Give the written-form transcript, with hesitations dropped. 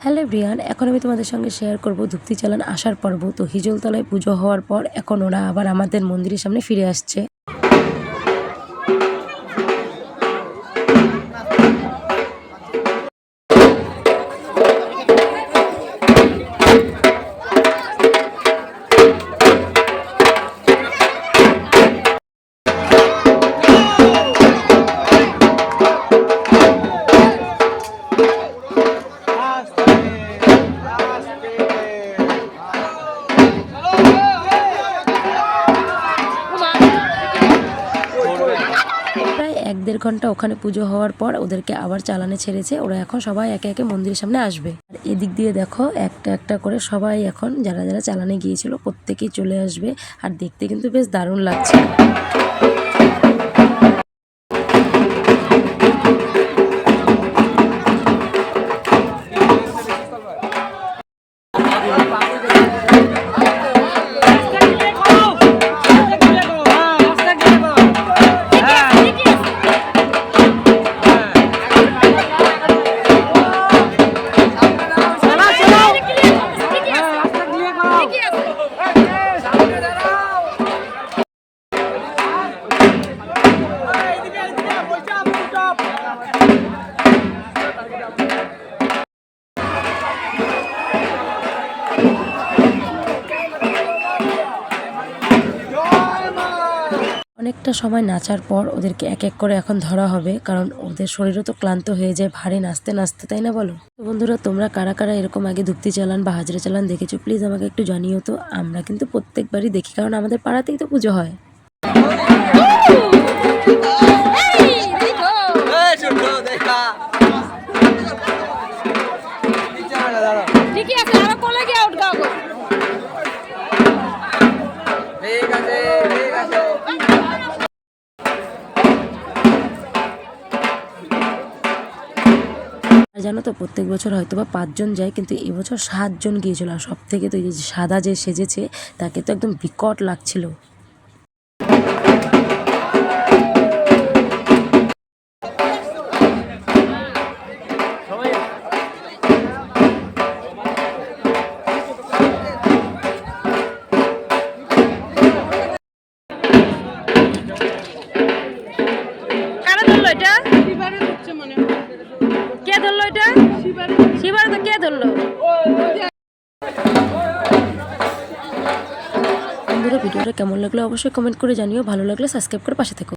Hello everyone, এখন আমি তোমাদের সঙ্গে শেয়ার করব ধুপতি চালান আসার পর্ব। তো হিজলতলায় পুজো হওয়ার পর এখন ওরা আবার আমাদের মন্দিরের সামনে ফিরে আসছে। প্রায় 1-1.5 ঘন্টা ওখানে পুজো হওয়ার পর ওদেরকে আবার চালানে ছেড়েছে। ওরা এখন সবাই একে একে মন্দিরের সামনে আসবে। আর এদিক দিয়ে দেখো একটা একটা করে সবাই এখন যারা যারা চালানে গিয়েছিল প্রত্যেকেই চলে আসবে। আর দেখতে কিন্তু বেশ দারুণ লাগছে। অনেকটা সময় নাচার পর ওদেরকে এক এক করে এখন ধরা হবে, কারণ ওদের শরীরও তো ক্লান্ত হয়ে যায় ভারী নাচতে নাচতে, তাই না বলো? তো বন্ধুরা, তোমরা কারা কারা এরকম আগে ধুপতি চালান বা হাজরা চালান দেখেছো প্লিজ আমাকে একটু জানিও তো। আমরা কিন্তু প্রত্যেকবারই দেখি, কারণ আমাদের পাড়াতেই তো পুজো হয়। আর জানো তো, প্রত্যেক বছর হয়তো বা 5 জন যায়, কিন্তু এবছর 7 জন গিয়েছিল। আর সব থেকে তো এই যে সাদা যে সেজেছে তাকে তো একদম বিকট লাগছিল। কারা ধরলো এটা? কে ধরলো এটা? শিবারে তো কে ধরলো? বন্ধুরা, ভিডিওটা কেমন লাগলো অবশ্যই কমেন্ট করে জানিও। ভালো লাগলে সাবস্ক্রাইব করে পাশে থেকো।